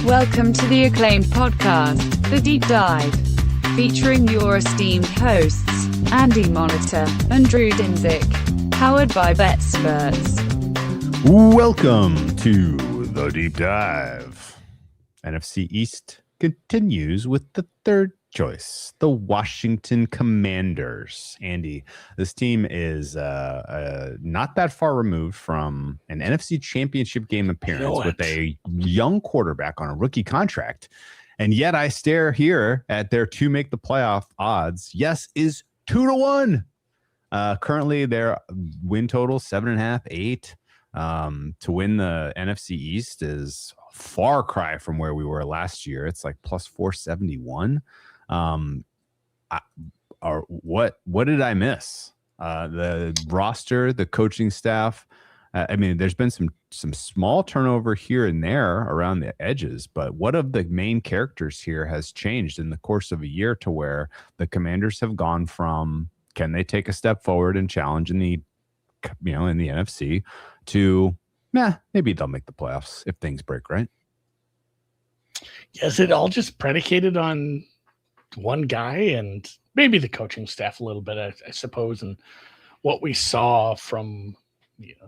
Welcome to the acclaimed podcast, The Deep Dive, featuring your esteemed hosts, Andy Monitor and Drew Dinzik, powered by BetSperts. Welcome to The Deep Dive. NFC East continues with the third choice, the Washington Commanders. Andy, this team is not that far removed from an NFC Championship game appearance with a young quarterback on a rookie contract. And yet I stare here at their to make the playoff odds. Yes, is 2-1. Currently, their win total 7.5, 8. To win the NFC East is a far cry from where we were last year. It's like plus 471. What did I miss? The roster, the coaching staff. I mean, there's been some small turnover here and there around the edges, but what of the main characters here has changed in the course of a year to where the Commanders have gone from, can they take a step forward and challenge in the NFC to, maybe they'll make the playoffs if things break right? Yes, it all just predicated on one guy and maybe the coaching staff a little bit, I suppose, and what we saw from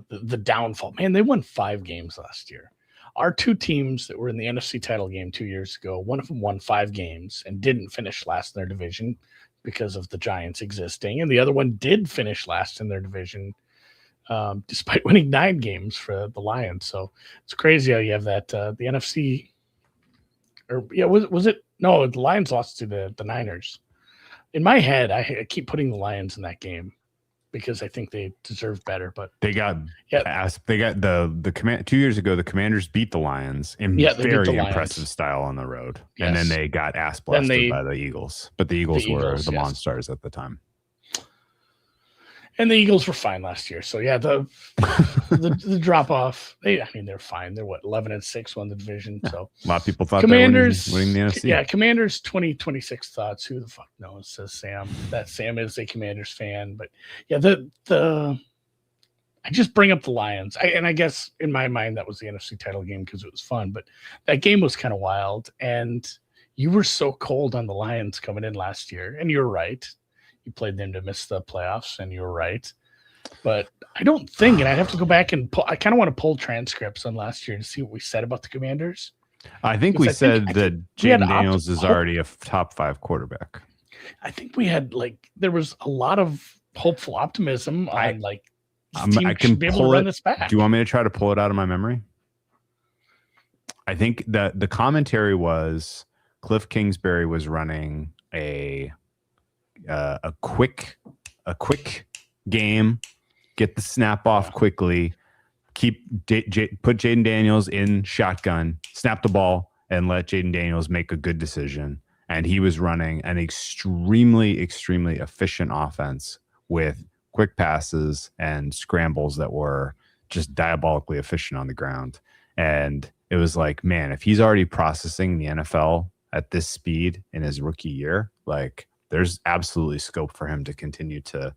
the downfall. Man, they won 5 games last year. Our two teams that were in the NFC title game 2 years ago, one of them won 5 games and didn't finish last in their division because of the Giants existing, and the other one did finish last in their division despite winning 9 games for the Lions. So it's crazy how you have that the NFC, or was it? No, the Lions lost to the Niners. In my head, I keep putting the Lions in that game because I think they deserve better. But they got the command 2 years ago. The Commanders beat the Lions in very impressive style on the road, and then they got ass blasted by the Eagles. But the Eagles were the Monsters at the time. And the Eagles were fine last year. So the drop off. They're fine. They're 11-6, won the division. So a lot of people thought Commanders they were winning the NFC. Yeah, Commanders 2026 thoughts. Who the fuck knows? Says Sam. That Sam is a Commanders fan. But yeah, I just bring up the Lions. I guess in my mind that was the NFC title game because it was fun. But that game was kind of wild. And you were so cold on the Lions coming in last year, and you're right. You played them to miss the playoffs, and you're right. But I don't think, and I'd have to go back and I kind of want to pull transcripts on last year to see what we said about the Commanders. I think we said that Jayden Daniels is already a top 5 quarterback. I think we had there was a lot of hopeful optimism on this team I can should be able to run this back. Do you want me to try to pull it out of my memory? I think that the commentary was Kliff Kingsbury was running a quick game, get the snap off quickly, put Jayden Daniels in shotgun, snap the ball, and let Jayden Daniels make a good decision. And he was running an extremely, extremely efficient offense with quick passes and scrambles that were just diabolically efficient on the ground. And it was like, man, if he's already processing the NFL at this speed in his rookie year, there's absolutely scope for him to continue to,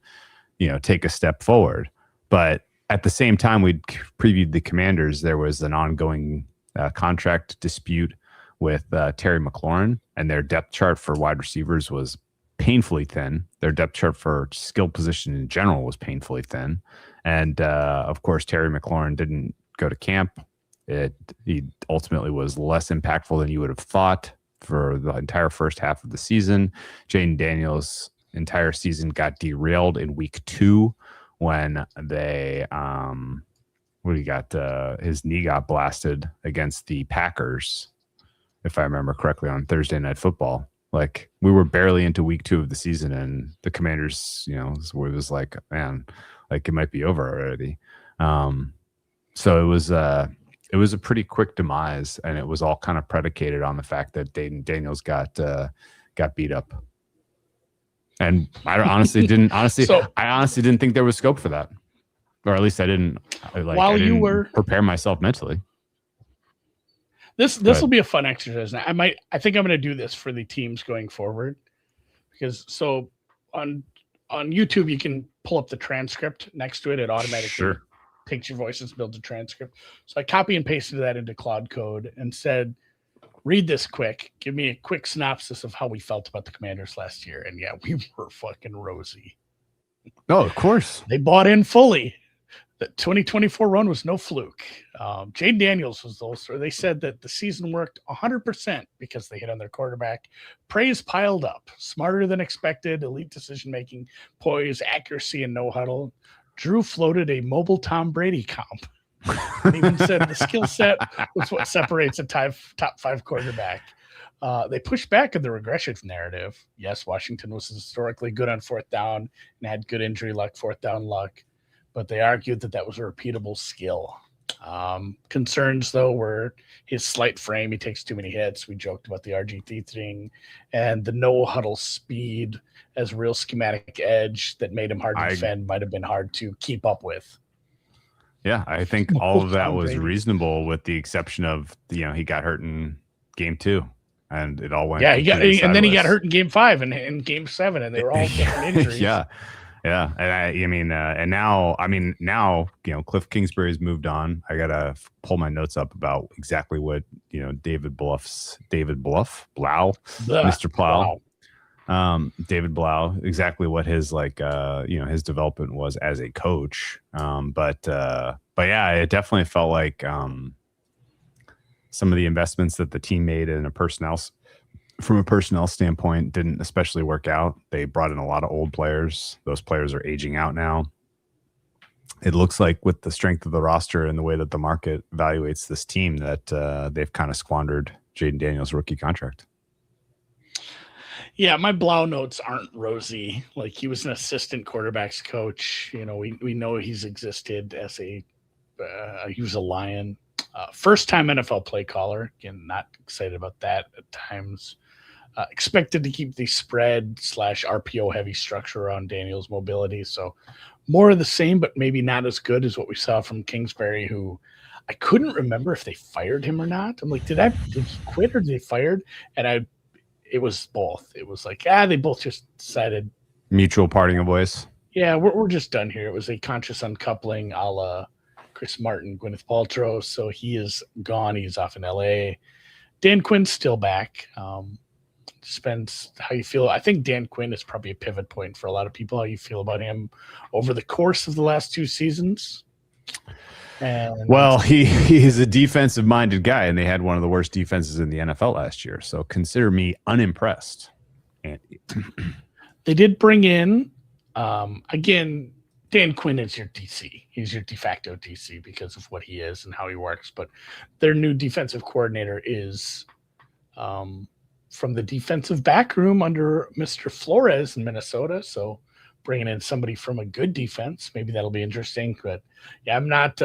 take a step forward. But at the same time, we previewed the Commanders. There was an ongoing contract dispute with Terry McLaurin, and their depth chart for wide receivers was painfully thin. Their depth chart for skill position in general was painfully thin. And of course, Terry McLaurin didn't go to camp. He ultimately was less impactful than you would have thought for the entire first half of the season. Jayden Daniels' entire season got derailed in week 2 when they his knee got blasted against the Packers, if I remember correctly, on Thursday Night Football. We were barely into week 2 of the season, and the Commanders, it was like, man, it might be over already. So it was a pretty quick demise, and it was all kind of predicated on the fact that Jayden Daniels got beat up. And I honestly didn't think there was scope for that, or at least I didn't. Prepare myself mentally. This will be a fun exercise. I think I'm going to do this for the teams going forward, because on YouTube you can pull up the transcript next to it. It automatically takes your voices, builds a transcript. So I copy and pasted that into Cloud Code and said, read this quick. Give me a quick synopsis of how we felt about the Commanders last year. And yeah, we were fucking rosy. Oh, of course. They bought in fully. The 2024 run was no fluke. Jayden Daniels was the whole story. They said that the season worked 100% because they hit on their quarterback. Praise piled up. Smarter than expected, elite decision-making, poise, accuracy, and no huddle. Drew floated a mobile Tom Brady comp. And even said the skill set was what separates a top 5 quarterback. They pushed back on the regression narrative. Yes, Washington was historically good on fourth down and had good injury luck, fourth down luck, but they argued that was a repeatable skill. Concerns, though, were his slight frame. He takes too many hits. We joked about the RG3 thing and the no-huddle speed as a real schematic edge that made him hard to defend, might have been hard to keep up with. Yeah, I think all of that was reasonable with the exception of, he got hurt in game 2. And it all went. Yeah, then he got hurt in game 5 and in game 7, and they were all different injuries. Yeah. And now Kliff Kingsbury's moved on. I gotta pull my notes up about exactly what David Blough, Mr. Plow, David Blough, exactly what his his development was as a coach. But yeah, it definitely felt like some of the investments that the team made from a personnel standpoint didn't especially work out. They brought in a lot of old players. Those players are aging out now. It looks like with the strength of the roster and the way that the market evaluates this team that they've kind of squandered Jayden Daniels' rookie contract. Yeah, my Blough notes aren't rosy. Like, he was an assistant quarterbacks coach. We know he's existed as he was a Lion. First time NFL play caller. Again, not excited about that at times. Expected to keep the spread / RPO heavy structure around Daniels' mobility. So more of the same, but maybe not as good as what we saw from Kingsbury, who I couldn't remember if they fired him or not. I'm like, did he quit or did they fired? And it was both. It was like, they both just decided. Mutual parting of ways. Yeah, we're just done here. It was a conscious uncoupling a la Chris Martin, Gwyneth Paltrow. So he is gone. He's off in LA. Dan Quinn's still back. Depends how you feel. I think Dan Quinn is probably a pivot point for a lot of people. How you feel about him over the course of the last 2 seasons? Well, he's a defensive-minded guy, and they had one of the worst defenses in the NFL last year. So consider me unimpressed. Andy. They did bring in, again, Dan Quinn is your DC. He's your de facto DC because of what he is and how he works. But their new defensive coordinator is from the defensive back room under Mr. Flores in Minnesota. So bringing in somebody from a good defense, maybe that'll be interesting. But yeah, I'm not.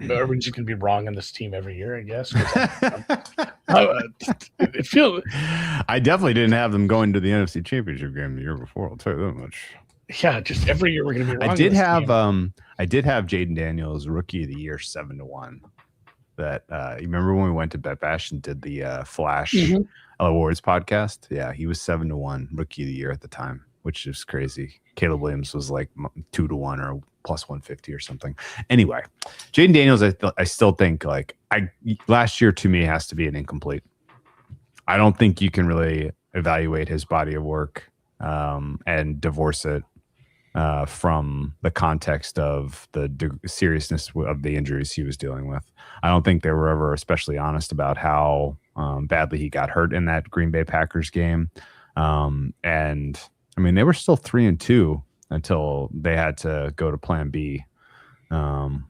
Everyone's going to be wrong on this team every year, I guess. I definitely didn't have them going to the NFC Championship game the year before. I'll tell you that much. Yeah, just every year we're going to be wrong. I did have Jayden Daniels Rookie of the Year 7-1. That you remember when we went to Bet Bash and did the Flash Awards podcast? Yeah, he was 7-1 Rookie of the Year at the time, which is crazy. Caleb Williams was like 2-1 or plus 150 or something. Anyway, Jayden Daniels, I still think last year to me has to be an incomplete. I don't think you can really evaluate his body of work and divorce it from the context of the seriousness of the injuries he was dealing with. I don't think they were ever especially honest about how badly he got hurt in that Green Bay Packers game. And I mean, they were still 3-2 until they had to go to plan B,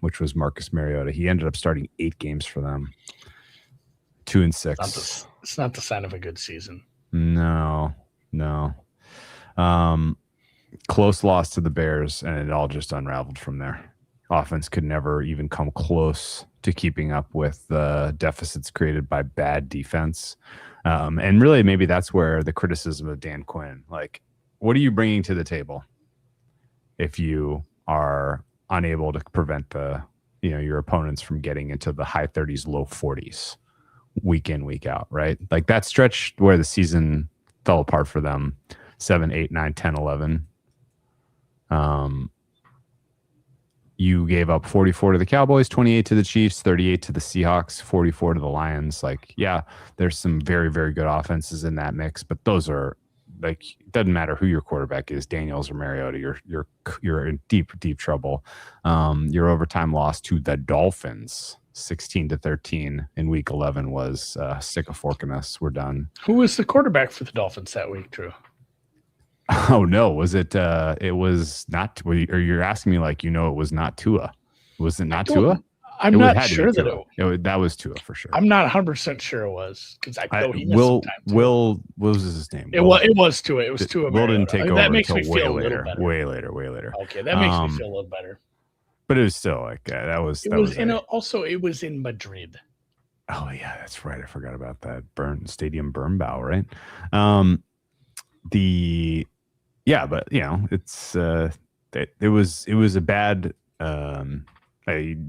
which was Marcus Mariota. He ended up starting 8 games for them. 2-6. It's not the sign of a good season. No. Close loss to the Bears, and it all just unraveled from there. Offense could never even come close to keeping up with the deficits created by bad defense. And really, maybe that's where the criticism of Dan Quinn, like, what are you bringing to the table if you are unable to prevent your opponents from getting into the high 30s, low 40s week in, week out, right? Like that stretch where the season fell apart for them, 7, 8, 9, 10, 11. you gave up 44 to the Cowboys, 28 to the Chiefs, 38 to the Seahawks, 44 to the Lions. Like, yeah, there's some very, very good offenses in that mix, but those are like, it doesn't matter who your quarterback is, Daniels or Mariota, you're in deep trouble. Your overtime loss to the Dolphins, 16-13 in week 11 was stick a fork in us. We're done. Who was the quarterback for the Dolphins that week, Drew? Oh no, was it? It was not. Or you're asking me like it was not Tua? Was it not Tua? I'm not sure that that was Tua for sure. I'm not 100% sure it was because I know he missed Will. some time too. Will. What was his name? It was Tua. It was Tua. Will didn't take over that makes until me feel way a little later. better. Way later. Okay, that makes me feel a little better. But it was still like that was. Also it was in Madrid. Oh yeah, that's right. I forgot about that. Stadium Bernbau, right? Yeah, but it's it was a bad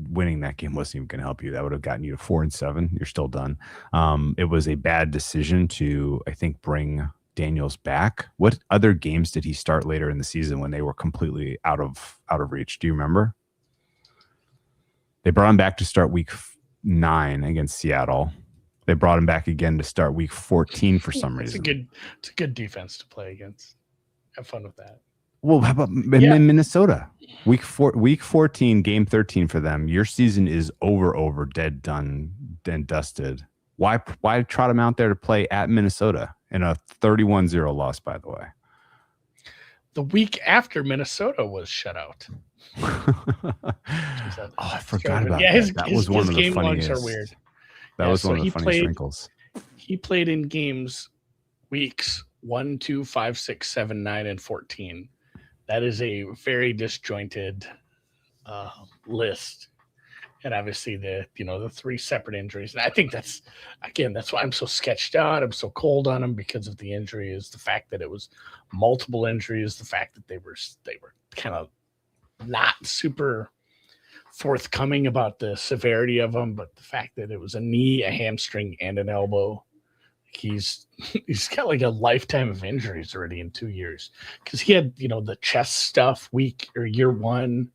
winning that game wasn't even going to help you. That would have gotten you to 4-7. You're still done. It was a bad decision to, I think, bring Daniels back. What other games did he start later in the season when they were completely out of reach? Do you remember? They brought him back to start week 9 against Seattle. They brought him back again to start week 14 for some reason. It's a good defense to play against. Have fun with that. Well, how about in Minnesota? Week 14, game 13 for them. Your season is over, dead, done, and dusted. Why trot him out there to play at Minnesota in a 31-0 loss, by the way? The week after Minnesota was shut out. I forgot about that. That was one of the funniest. Are weird. That was one of the funniest wrinkles. He played in games weeks 1, 2, 5, 6, 7, 9, and 14. That is a very disjointed list. And obviously the 3 separate injuries. And I think that's why I'm so sketched out. I'm so cold on him because of the injuries, the fact that it was multiple injuries, the fact that they were kind of not super forthcoming about the severity of them, but the fact that it was a knee, a hamstring, and an elbow. He's got like a lifetime of injuries already in 2 years because he had the chest stuff year 1.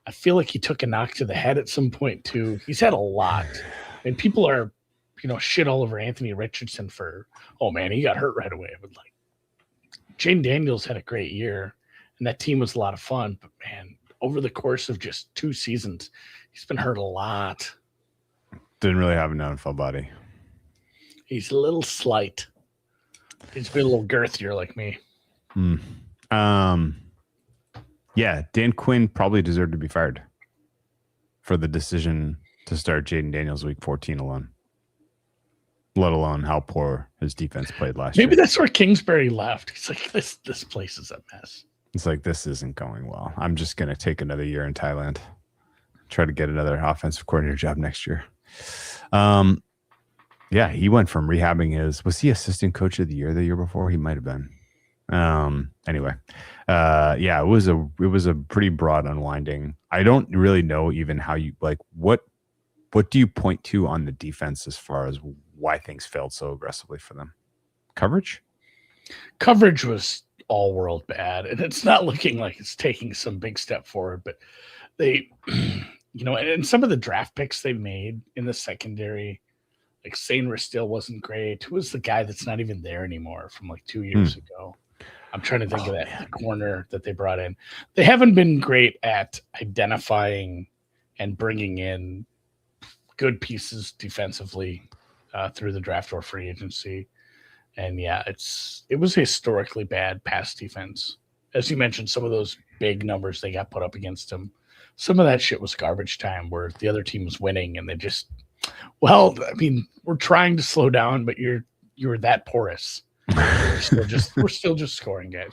I feel like he took a knock to the head at some point too. He's had a lot, and people are shit all over Anthony Richardson for, oh man, he got hurt right away. But like Jayden Daniels had a great year, and that team was a lot of fun. But man, over the course of just 2 seasons, he's been hurt a lot. Didn't really have an NFL body. He's a little slight. He's been a little girthier like me. Yeah, Dan Quinn probably deserved to be fired for the decision to start Jayden Daniels week 14 alone, let alone how poor his defense played last year. Maybe that's where Kingsbury left. He's like, this place is a mess. It's like, this isn't going well. I'm just going to take another year in Thailand, try to get another offensive coordinator job next year. Yeah, he went from rehabbing was he assistant coach of the year before? He might have been. Anyway, yeah, it was a pretty broad unwinding. I don't really know even how you what do you point to on the defense as far as why things failed so aggressively for them? Coverage Was all world bad, and it's not looking like it's taking some big step forward, but they, and some of the draft picks they made in the secondary, like Sainris still wasn't great. Who was the guy that's not even there anymore from like 2 years ago? I'm trying to think of that the corner that they brought in. They haven't been great at identifying and bringing in good pieces defensively through the draft or free agency. And yeah, it was historically bad pass defense. As you mentioned, some of those big numbers they got put up against them, some of that shit was garbage time where the other team was winning and they just, well, I mean, we're trying to slow down, but you're that porous. We're still just scoring, guys.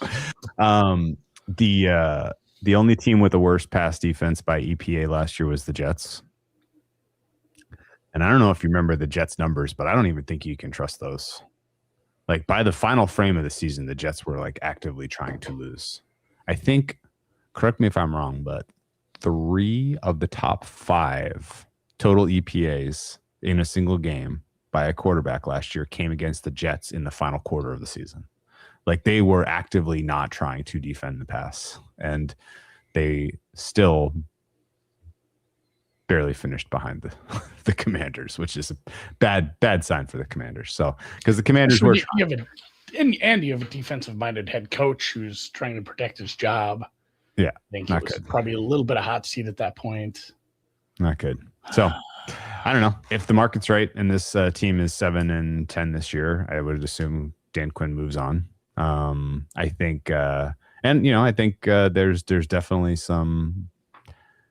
The only team with the worst pass defense by EPA last year was the Jets. And I don't know if you remember the Jets numbers, but I don't even think you can trust those. Like by the final frame of the season, the Jets were like actively trying to lose. I think, correct me if I'm wrong, but 3 of the top 5 total EPAs in a single game by a quarterback last year came against the Jets in the final quarter of the season. Like they were actively not trying to defend the pass, and they still barely finished behind the Commanders, which is a bad sign for the Commanders. So because the Commanders were you have a defensive-minded head coach who's trying to protect his job. Yeah, I think it was probably a little bit of hot seat at that point. Not good. So I don't know if the market's right and this team is 7-10 this year. I would assume Dan Quinn moves on. I think, there's definitely some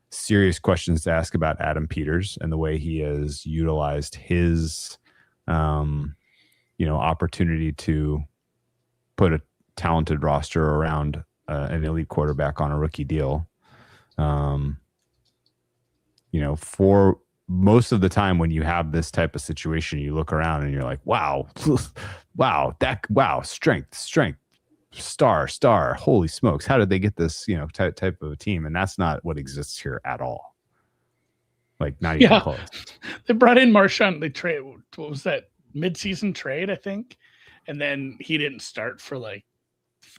serious questions to ask about Adam Peters and the way he has utilized his, opportunity to put a talented roster around an elite quarterback on a rookie deal. For most of the time when you have this type of situation, you look around and you're like, wow, strength, star, holy smokes. How did they get this, type of a team? And that's not what exists here at all. Like not even close. They brought in Marshawn. They trade. What was that midseason trade? I think. And then he didn't start for like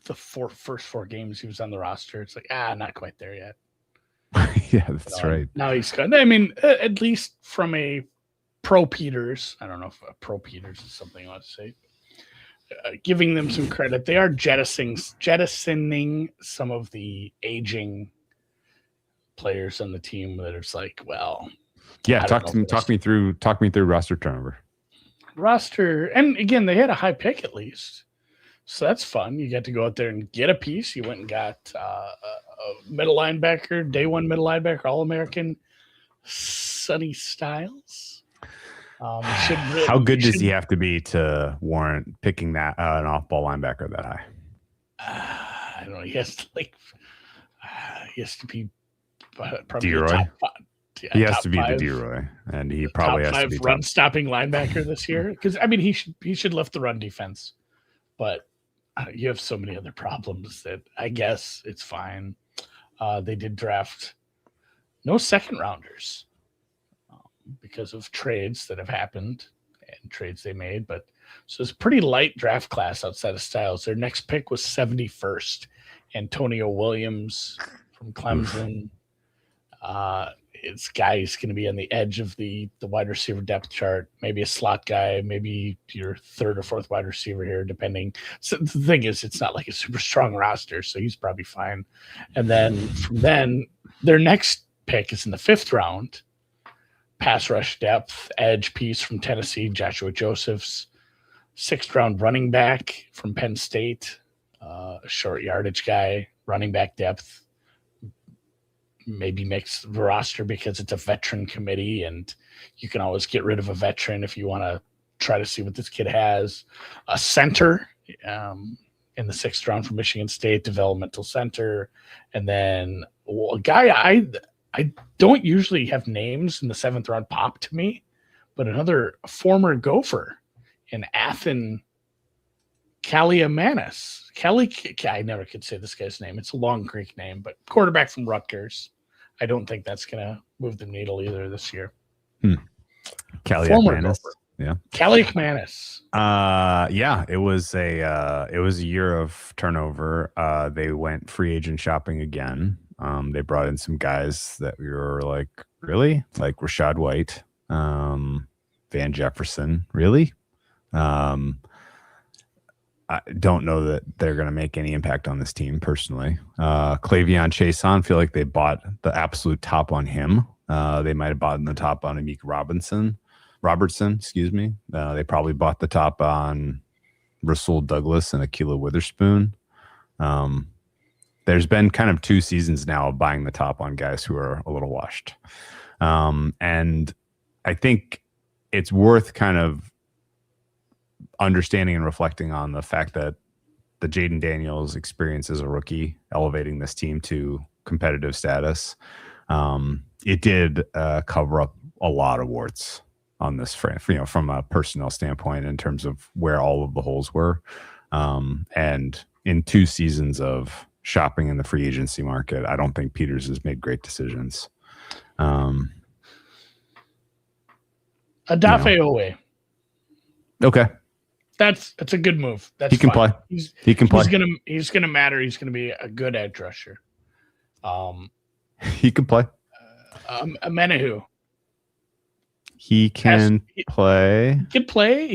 the first 4 games he was on the roster. It's like, not quite there yet. Yeah, that's right. Now he's good. I mean, at least from a pro Peters, I don't know if a pro Peters is something I want to say. Giving them some credit, they are jettisoning some of the aging players on the team that it's like, well, yeah. Talk me through roster turnover. And again, they had a high pick at least, so that's fun. You get to go out there and get a piece. You went and got a middle linebacker, day 1 middle linebacker, All-American, Sonny Styles. How good does he have to be to warrant picking that an off-ball linebacker that high? I don't know. He has to be probably DeRoy. He has to be 5, the DeRoy, and he probably has to be run-stopping linebacker this year. Because I mean, he should lift the run defense, but you have so many other problems that I guess it's fine. They did draft no second rounders because of trades that have happened and trades they made. But so it's a pretty light draft class outside of Styles. Their next pick was 71st. Antonio Williams from Clemson. It's guys going to be on the edge of the wide receiver depth chart, maybe a slot guy, maybe your 3rd or 4th wide receiver here, depending. So the thing is, it's not like a super strong roster, so he's probably fine. And then from then, their next pick is in the 5th round. Pass rush depth, edge piece from Tennessee, Joshua Josephs. 6th round running back from Penn State, a short yardage guy, running back depth. Maybe makes the roster because it's a veteran committee and you can always get rid of a veteran if you want to try to see what this kid has. A center in the 6th round from Michigan State, developmental center. And then a guy I don't usually have names in the 7th round pop to me, but another former Gopher in Athen Kaliamanis. I never could say this guy's name. It's a long Greek name, but quarterback from Rutgers. I don't think that's going to move the needle either this year. Kaliamanis. Yeah. Kaliamanis. Yeah, it was a year of turnover. They went free agent shopping again. They brought in some guys that we were like, really? Like Rashad White, Van Jefferson, really? I don't know that they're going to make any impact on this team personally. Clavion Chason, feel like they bought the absolute top on him. They might have bought the top on Amik Robertson, excuse me. They probably bought the top on Rasul Douglas and Akila Witherspoon. There's been kind of 2 seasons now of buying the top on guys who are a little washed. And I think it's worth kind of understanding and reflecting on the fact that the Jayden Daniels experience as a rookie, elevating this team to competitive status, it did cover up a lot of warts on this front, from a personnel standpoint in terms of where all of the holes were. And in 2 seasons of shopping in the free agency market, I don't think Peters has made great decisions. Adafe Owe. Okay. That's a good move. He can play. He can play. He's gonna matter. He's gonna be a good edge rusher. He can play. Menahu. He can play. He can play.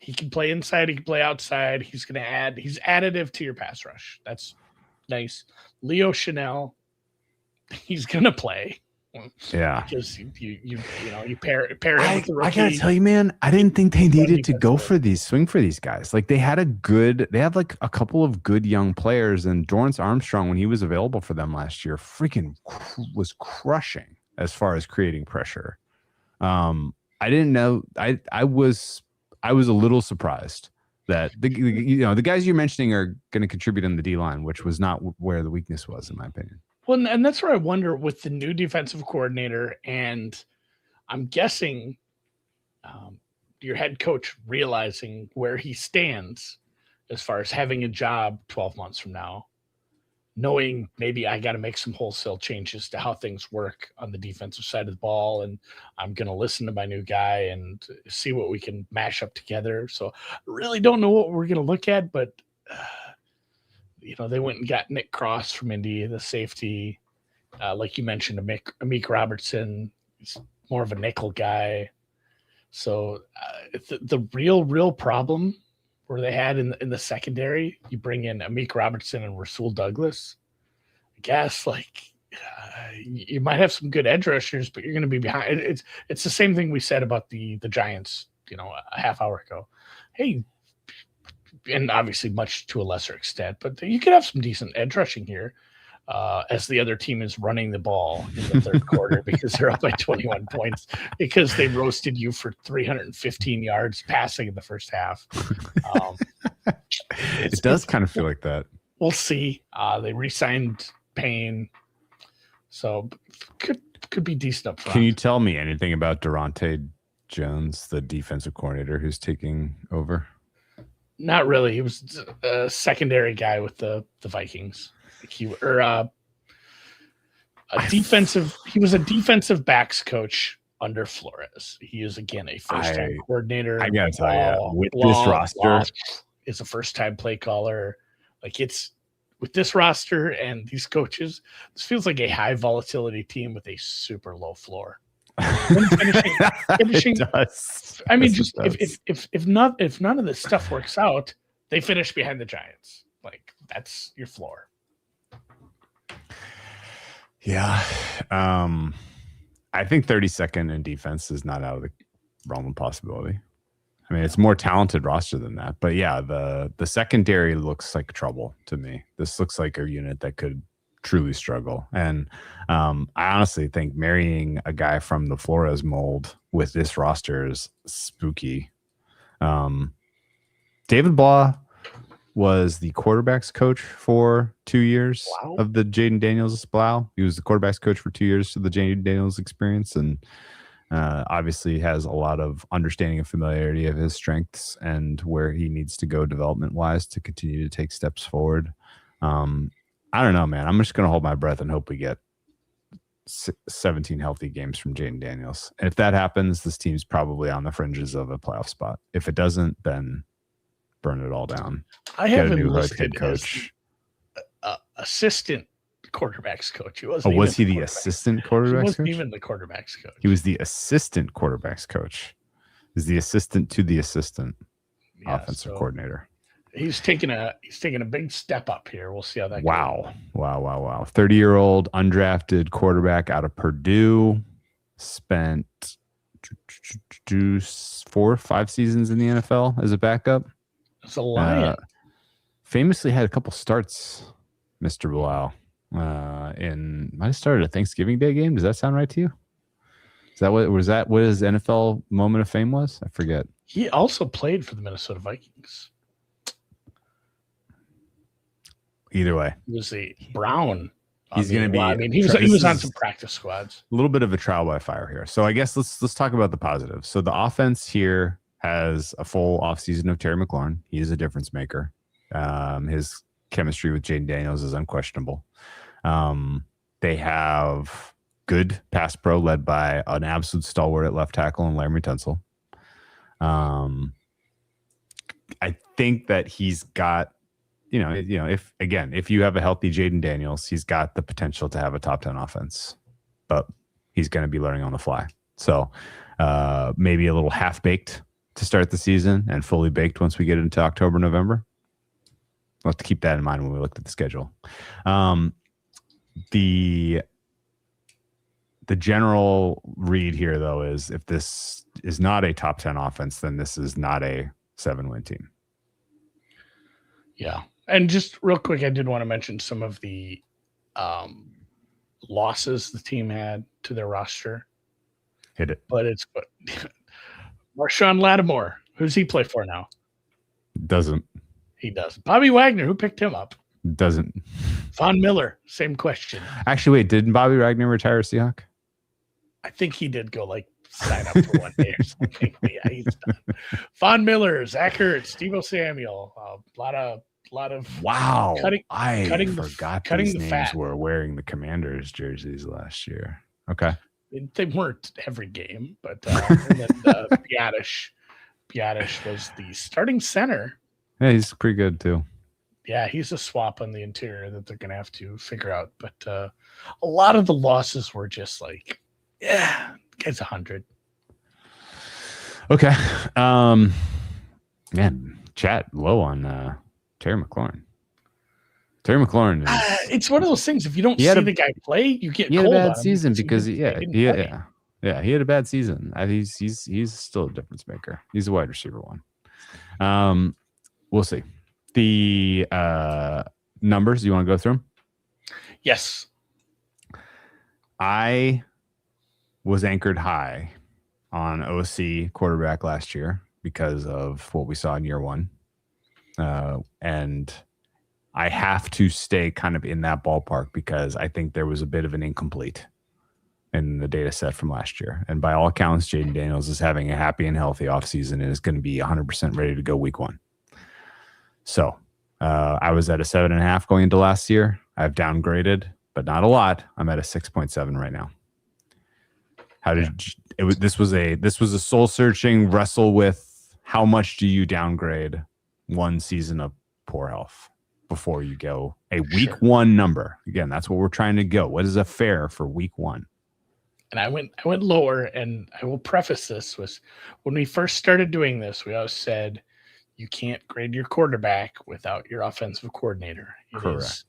He can play inside. He can play outside. He's additive to your pass rush. That's nice. Leo Chanel. He's gonna play. Yeah, because you pair him with the rookie. I gotta tell you, man, I didn't think they needed to swing for these guys. Like they had like a couple of good young players, and Dorrance Armstrong, when he was available for them last year, freaking was crushing as far as creating pressure. I didn't know. I was a little surprised that the guys you're mentioning are going to contribute on the D line, which was not where the weakness was, in my opinion. Well, and that's where I wonder with the new defensive coordinator, and I'm guessing your head coach realizing where he stands as far as having a job 12 months from now, knowing maybe I got to make some wholesale changes to how things work on the defensive side of the ball, and I'm going to listen to my new guy and see what we can mash up together. So I really don't know what we're going to look at, but they went and got Nick Cross from Indy, the safety. Like you mentioned, Amik Robertson is more of a nickel guy. So the real problem where they had in the secondary, you bring in Amik Robertson and Rasul Douglas. I guess you might have some good edge rushers, but you're going to be behind. It's the same thing we said about the Giants, a half hour ago. Hey, and obviously much to a lesser extent, but you could have some decent edge rushing here as the other team is running the ball in the third quarter because they're up by 21 points because they roasted you for 315 yards passing in the first half. It does kind of feel like that. We'll see. They re-signed Payne, so could be decent up front. Can you tell me anything about Daronte Jones, the defensive coordinator who's taking over? Not really. He was a secondary guy with the Vikings. He was a defensive backs coach under Flores. He is again a first-time coordinator. I gotta tell you, with this roster, is a first-time play caller. It's with this roster and these coaches, this feels like a high volatility team with a super low floor. Finishing it does. I mean, just if none of this stuff works out, they finish behind the Giants. That's your floor. Yeah. I think 32nd in defense is not out of the realm of possibility. I mean, it's more talented roster than that, but yeah, the secondary looks like trouble to me. This looks like a unit that could truly struggle. And I honestly think marrying a guy from the Flores mold with this roster is spooky. David Blough was the quarterback's coach for 2 years of the Jayden Daniels Blough. He was the quarterback's coach for 2 years of the Jayden Daniels experience, and obviously has a lot of understanding and familiarity of his strengths and where he needs to go development-wise to continue to take steps forward. I don't know, man. I'm just going to hold my breath and hope we get 17 healthy games from Jayden Daniels. And if that happens, this team's probably on the fringes of a playoff spot. If it doesn't, then burn it all down. I have a new head coach, assistant quarterbacks coach. Was he the assistant quarterbacks coach? He wasn't even the quarterbacks coach. He was the assistant quarterbacks coach. He's the assistant to the assistant offensive coordinator. He's taking a big step up here. We'll see how that goes. Wow. 30-year-old undrafted quarterback out of Purdue, spent 4-5 seasons in the NFL as a backup. It's a Lion. Famously had a couple starts, Mr. Blough. Might have started a Thanksgiving Day game. Does that sound right to you? Is that what his NFL moment of fame was? I forget. He also played for the Minnesota Vikings. Either way, he was a Brown. He's going to be. I mean, he was on some practice squads. A little bit of a trial by fire here. So I guess let's talk about the positives. So the offense here has a full offseason of Terry McLaurin. He is a difference maker. His chemistry with Jayden Daniels is unquestionable. They have good pass pro led by an absolute stalwart at left tackle and Larry Tunsil. I think that he's got, if you have a healthy Jayden Daniels, he's got the potential to have a top 10 offense. but he's going to be learning on the fly. So maybe a little half-baked to start the season and fully baked once we get into October, November. We'll have to keep that in mind when we looked at the schedule. The general read here, though, is if this is not a top 10 offense, then this is not a 7-win team. Yeah. And just real quick, I did want to mention some of the losses the team had to their roster. Hit it. But it's Marshawn Lattimore. Who's he play for now? Doesn't. He does. Bobby Wagner, who picked him up? Doesn't. Von Miller, same question. Actually, wait, didn't Bobby Wagner retire a Seahawk? I think he did go sign up for one day or something. Yeah, he's done. Von Miller, Zach Ertz, Deebo Samuel, a lot of wow. cutting forgot cutting these the names fat. were wearing the Commanders jerseys last year. Okay. They weren't every game, but and then Biadasz was the starting center. Yeah, he's pretty good too. Yeah, he's a swap on the interior that they're going to have to figure out. But a lot of the losses were just guy's 100. Okay. Man, chat low on Terry McLaurin. Terry McLaurin is, it's one of those things. If you don't see the guy play, you get he had cold a bad on him season because he had a bad season. He's still a difference maker. He's a wide receiver one. We'll see. The numbers, you want to go through them? Yes. I was anchored high on OC quarterback last year because of what we saw in year one. And I have to stay kind of in that ballpark because I think there was a bit of an incomplete in the data set from last year. And by all accounts, Jayden Daniels is having a happy and healthy offseason and is going to be 100% ready to go week one. So I was at a 7.5 going into last year. I've downgraded, but not a lot. I'm at a 6.7 right now. This was a soul searching wrestle with how much do you downgrade one season of poor health before you go a week one number. Again, that's what we're trying to go. What is a fair for week one? And I went lower, and I will preface this with when we first started doing this, we always said you can't grade your quarterback without your offensive coordinator. It is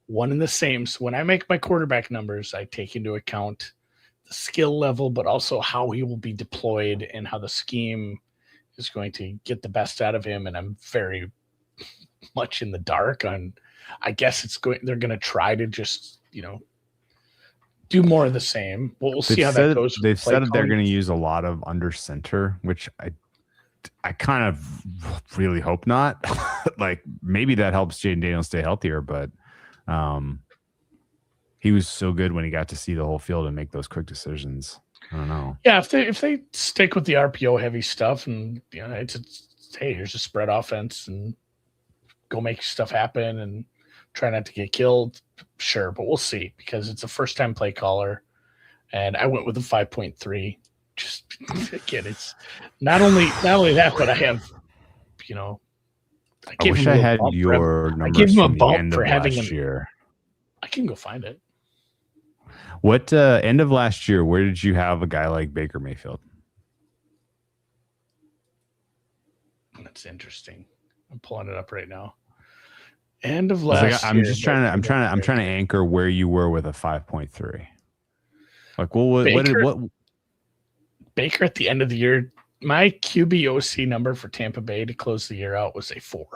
one and the same. So when I make my quarterback numbers, I take into account the skill level, but also how he will be deployed and how the scheme is going to get the best out of him. And I'm very much in the dark on, I guess they're going to try to just, do more of the same. We'll see how that goes. They've said that they're going to use a lot of under center, which I kind of really hope not. Maybe that helps Jayden Daniels stay healthier, but he was so good when he got to see the whole field and make those quick decisions. I don't know. Yeah, if they stick with the RPO heavy stuff and hey, here's a spread offense and go make stuff happen and try not to get killed, sure, but we'll see because it's a first time play caller, and I went with a 5.3. Just again, it's not only that, but I have, I wish I had your numbers. I give him a from the bump end for of having last year. I can go find it. What end of last year? Where did you have a guy like Baker Mayfield? That's interesting. I'm pulling it up right now. End of last year. I'm trying to anchor where you were with a 5.3. What? Baker at the end of the year, my QBOC number for Tampa Bay to close the year out was a 4.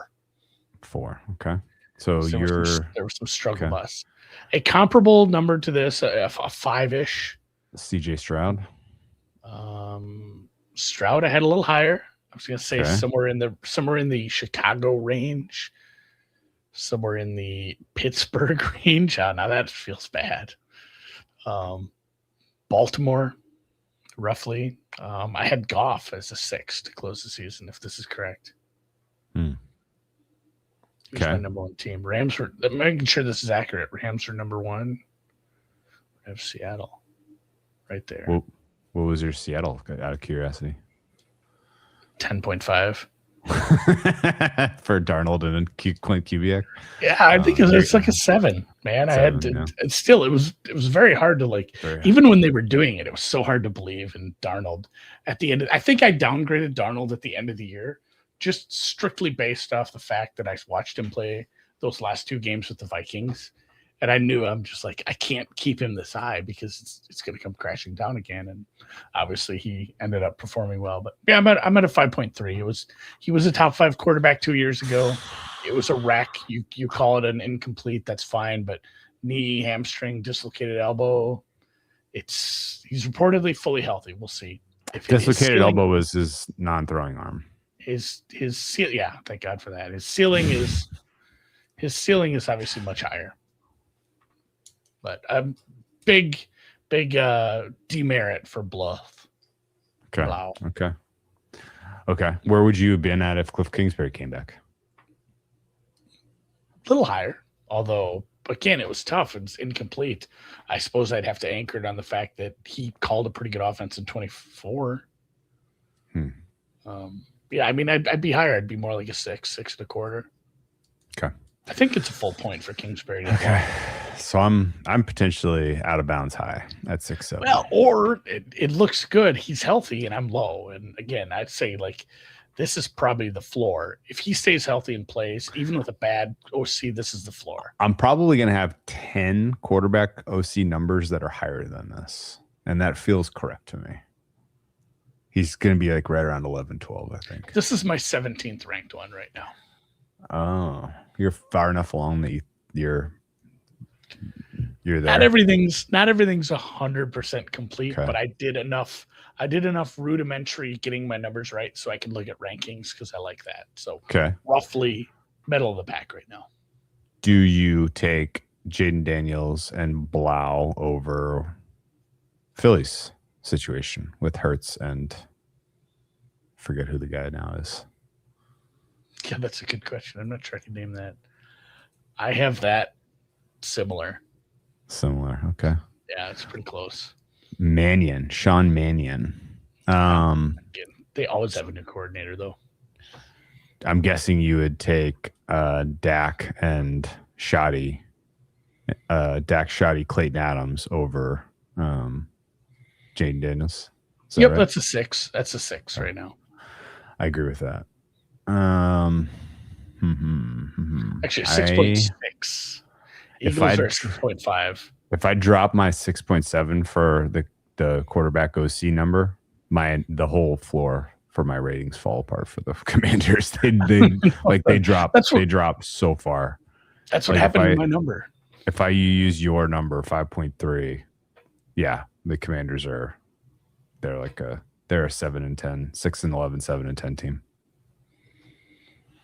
4. Okay. So there was some struggle bus. A comparable number to this, a 5-ish. CJ Stroud. Stroud, I had a little higher. I was going to say somewhere in the Chicago range, somewhere in the Pittsburgh range. Now that feels bad. Baltimore, roughly. I had Goff as a 6 to close the season, if this is correct. Who's my number one team? Rams were. I'm making sure this is accurate. Rams are number 1. I have Seattle right there. What was your Seattle, out of curiosity? 10.5. for Darnold and Clint Kubiak. Yeah, I think it's like a 7, man. I had to. Yeah. Still, it was very hard to even when they were doing it, it was so hard to believe in Darnold at the end. I think I downgraded Darnold at the end of the year, just strictly based off the fact that I watched him play those last 2 games with the Vikings. And I knew I'm just like, I can't keep him this high because it's going to come crashing down again. And obviously he ended up performing well. But yeah, I'm at a 5.3. He was a top 5 quarterback 2 years ago. It was a wreck. You call it an incomplete, that's fine. But knee, hamstring, dislocated elbow. He's reportedly fully healthy. We'll see. Dislocated elbow was his non-throwing arm. His yeah, thank God for that. His ceiling is obviously much higher. But a big demerit for Blough. Okay. Blough. Okay. Where would you have been at if Kliff Kingsbury came back? A little higher, although again it was tough. It's incomplete. I suppose I'd have to anchor it on the fact that he called a pretty good offense in 24. Yeah, I mean I'd be higher. I'd be more like a 6.25. Okay. I think it's a full point for Kingsbury. Okay. So I'm potentially out of bounds high at 6.7. Well, or it looks good. He's healthy and I'm low. And again, I'd say this is probably the floor. If he stays healthy and plays, even with a bad OC, this is the floor. I'm probably going to have 10 quarterback OC numbers that are higher than this. And that feels correct to me. He's going to be right around 11, 12, I think. This is my 17th ranked one right now. Oh, you're far enough along that you're there. Not everything's 100% complete, but I did enough rudimentary getting my numbers right so I can look at rankings because I like that. So roughly middle of the pack right now. Do you take Jayden Daniels and Blough over Philly's situation with Hurts and forget who the guy now is? Yeah, that's a good question. I'm not sure I can name that. I have that similar. Okay. Yeah, it's pretty close. Sean Mannion. They always have a new coordinator, though. I'm guessing you would take Dak and Shoddy, Clayton Adams over Jayden Daniels. Yep, right? That's a 6. That's a 6 right now. I agree with that. Actually, 6.6. Eagles are 6.5. If I drop my 6.7 for the quarterback OC number, the whole floor for my ratings fall apart for the Commanders. They drop so far. That's what happened to my number. If I use your number 5.3, yeah, the Commanders they're a 7 and 10, 6 and 11, 7 and 10 team.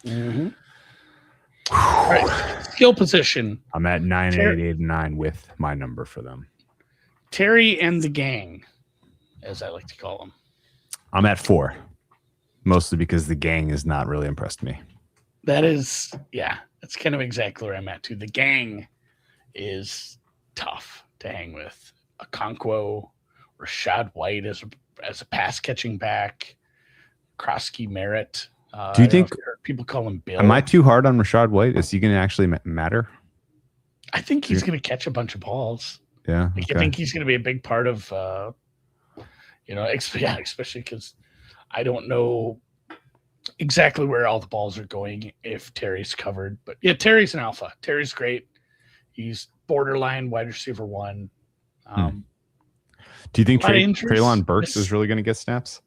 Mm-hmm. All right, skill position. I'm at 9 and 8 and 9 with my number for them. Terry and the gang, as I like to call them. I'm at 4, mostly because the gang has not really impressed me. That's kind of exactly where I'm at too. The gang is tough to hang with. Okonkwo, Rashad White as a pass catching back, Krosky Merritt. Do you think people call him Bill? Am I too hard on Rashad White? Is he going to actually matter? I think he's going to catch a bunch of balls. Yeah. I think he's going to be a big part of, especially because I don't know exactly where all the balls are going if Terry's covered. But yeah, Terry's an alpha. Terry's great. He's borderline wide receiver 1. Do you think Treylon Burks is really going to get snaps?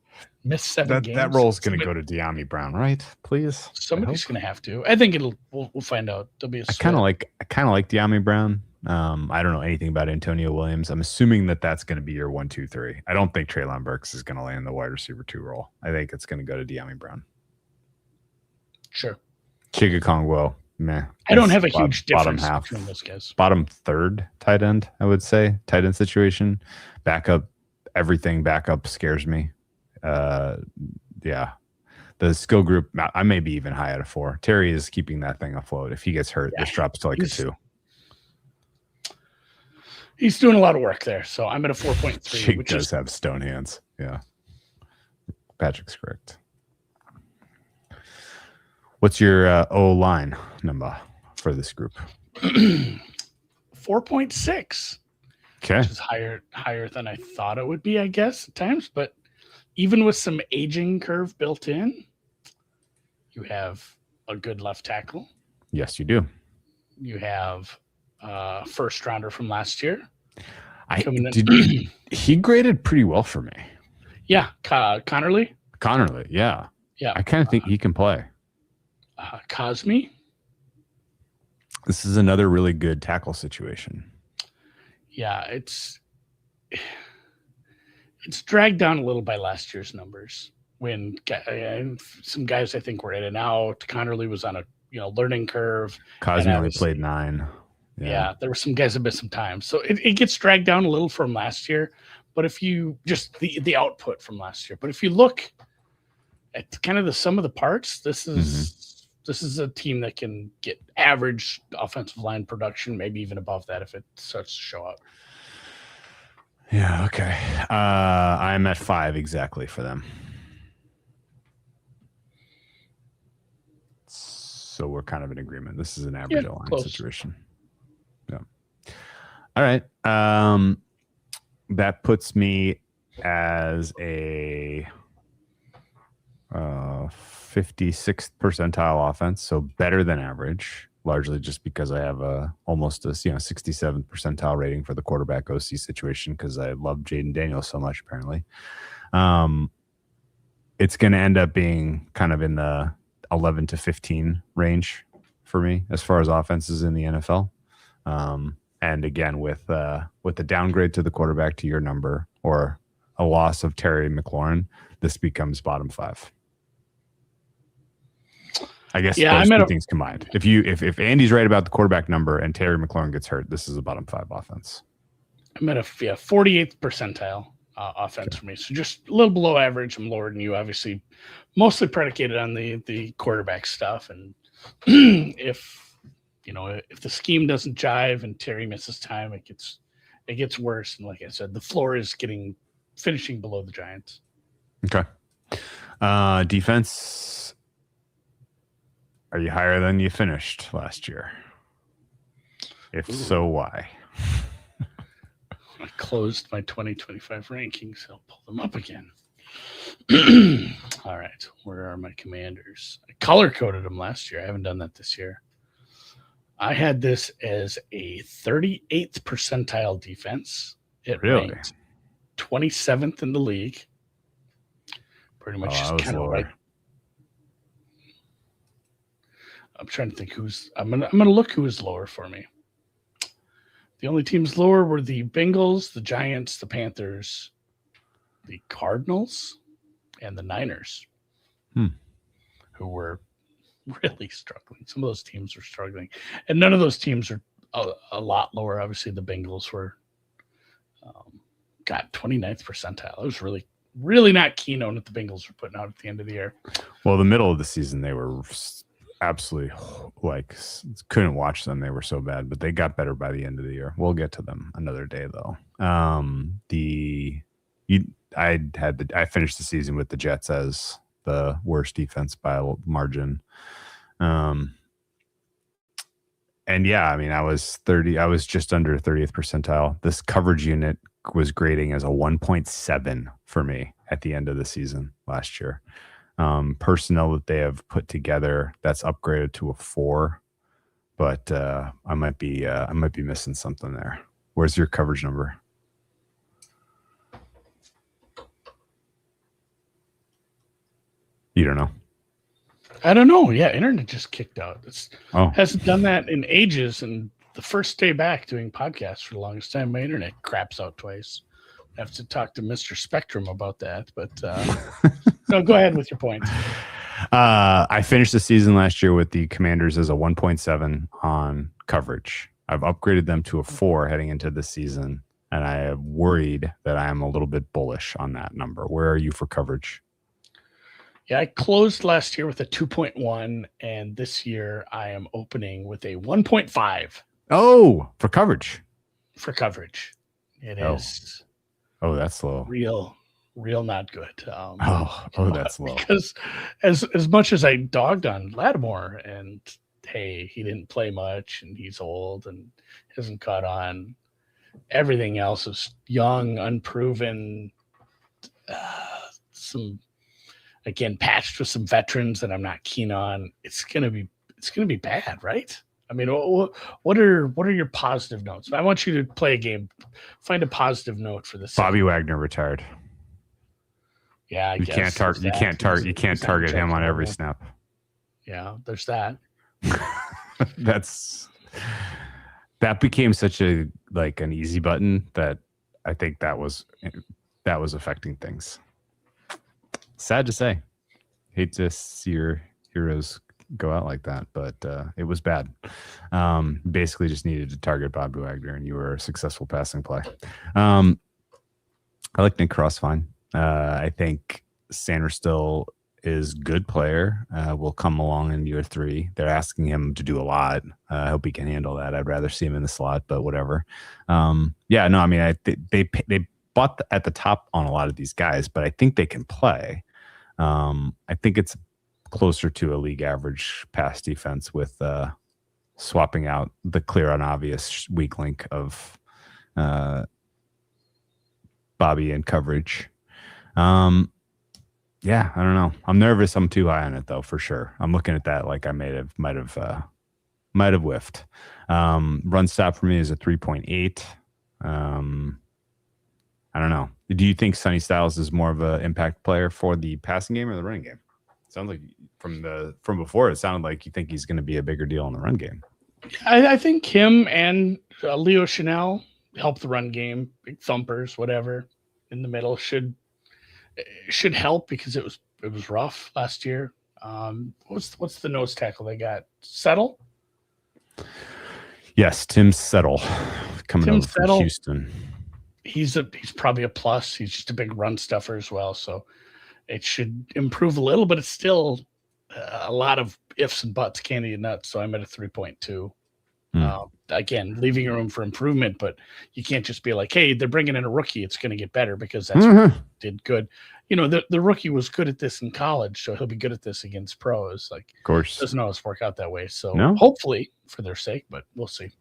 Missed 7 games. That role is going to go to De'Ami Brown, right? Please. Somebody's going to have to. I think we'll find out. There'll be a I kind of like De'Ami Brown. I don't know anything about Antonio Williams. I'm assuming that's going to be your 1, 2, 3. I don't think Treylon Burks is going to land the wide receiver 2 role. I think it's going to go to De'Ami Brown. Sure. Chigga Kongwo, meh. I don't have a huge difference bottom half between those guys. Bottom third tight end, I would say. Tight end situation. Backup, everything backup scares me. The skill group, I may be even high at a 4. Terry is keeping that thing afloat. If he gets hurt, this drops to like a 2. He's doing a lot of work there, so I'm at a 4.3. Jake does have stone hands. Yeah, Patrick's correct. What's your O line number for this group? 4.6. Okay. Which is higher than I thought it would be, I guess, at times. But even with some aging curve built in, you have a good left tackle. Yes, you do. You have first rounder from last year. He graded pretty well for me. Yeah, Connerly. Yeah. Yeah. I kind of think he can play. Cosme. This is another really good tackle situation. Yeah, it's dragged down a little by last year's numbers. When some guys I think were in and out. Connerly was on a learning curve. Cosme only played 9. Yeah, there were some guys that missed some time, so it gets dragged down a little from last year. But if you just the output from last year, but if you look at kind of the sum of the parts, this is a team that can get average offensive line production, maybe even above that if it starts to show up. Yeah, okay. I'm at 5 exactly for them. So we're kind of in agreement. This is an average line situation. Yeah. All right. That puts me as a 56th percentile offense, so better than average, largely just because I have almost a 67th percentile rating for the quarterback OC situation because I love Jayden Daniels so much. Apparently, it's going to end up being kind of in the 11 to 15 range for me as far as offenses in the NFL. And again, with the downgrade to the quarterback to your number or a loss of Terry McLaurin, this becomes bottom 5. I guess those two things combined. If Andy's right about the quarterback number and Terry McLaurin gets hurt, this is a bottom 5 offense. I'm at a 48th percentile offense for me. So just a little below average. I'm lower than you, obviously, mostly predicated on the quarterback stuff. And if the scheme doesn't jive and Terry misses time, it gets worse. And like I said, the floor is finishing below the Giants. Okay. Defense. Are you higher than you finished last year? If so, why? I closed my 2025 rankings. I'll pull them up again. All right. Where are my Commanders? I color-coded them last year. I haven't done that this year. I had this as a 38th percentile defense. It ranked 27th in the league. Pretty much just kind of right. I'm trying to think I'm gonna look who is lower for me. The only teams lower were the Bengals, the Giants, the Panthers, the Cardinals, and the Niners, who were really struggling. Some of those teams were struggling, and none of those teams are a lot lower. Obviously, the Bengals were got 29th percentile. I was really, really not keen on what the Bengals were putting out at the end of the year. Well, the middle of the season, they were absolutely couldn't watch them. They were so bad, but they got better by the end of the year. We'll get to them another day, though. I finished the season with the Jets as the worst defense by a margin. And yeah, I mean, I was just under 30th percentile. This coverage unit was grading as a 1.7 for me at the end of the season last year. Personnel that they have put together, that's upgraded to a 4, but I might be missing something there. Where's your coverage number? You don't know? I don't know. Yeah, internet just kicked out. Hasn't done that in ages, and the first day back doing podcasts for the longest time, my internet craps out twice. I have to talk to Mr. Spectrum about that, but no, go ahead with your point. I finished the season last year with the Commanders as a 1.7 on coverage. I've upgraded them to a 4 heading into this season, and I am worried that I am a little bit bullish on that number. Where are you for coverage? Yeah, I closed last year with a 2.1, and this year I am opening with a 1.5. Oh, for coverage. For coverage. It is. Oh, that's low. Real real not good. That's low. Because as much as I dogged on Lattimore and hey, he didn't play much and he's old and hasn't caught on, everything else is young, unproven, some again patched with some veterans that I'm not keen on. It's gonna be bad, right? I mean, what are your positive notes? I want you to play a game. Find a positive note for this. Bobby Wagner retired. Yeah, you can't target him on every snap. Yeah, there's that. That became such an easy button that I think that was affecting things. Sad to say. Hate to see your heroes go out like that, but it was bad. Basically just needed to target Bobby Wagner and you were a successful passing play. I like Nick Cross fine. I think Sanders still is good player, will come along in year 3. They're asking him to do a lot. I hope he can handle that. I'd rather see him in the slot, but whatever. They bought at the top on a lot of these guys, but I think they can play. I think it's closer to a league average pass defense with swapping out the clear and obvious weak link of Bobby in coverage. I don't know. I'm nervous. I'm too high on it though, for sure. I'm looking at that like I might have whiffed. Run stop for me is a 3.8. I don't know. Do you think Sonny Styles is more of an impact player for the passing game or the running game? Sounds like from before, it sounded like you think he's going to be a bigger deal in the run game. I think him and Leo Chanel help the run game. Big thumpers, whatever, in the middle should help because it was rough last year. What's the nose tackle they got? Settle? Yes, Tim Settle coming over from Houston. He's probably a plus. He's just a big run stuffer as well, so it should improve a little, but it's still a lot of ifs and buts, candy and nuts. So I'm at a 3.2. Again, leaving room for improvement, but you can't just be like, hey, they're bringing in a rookie. It's going to get better because that's what did good. The rookie was good at this in college, so he'll be good at this against pros. Like, of course, it doesn't always work out that way. So hopefully for their sake, but we'll see.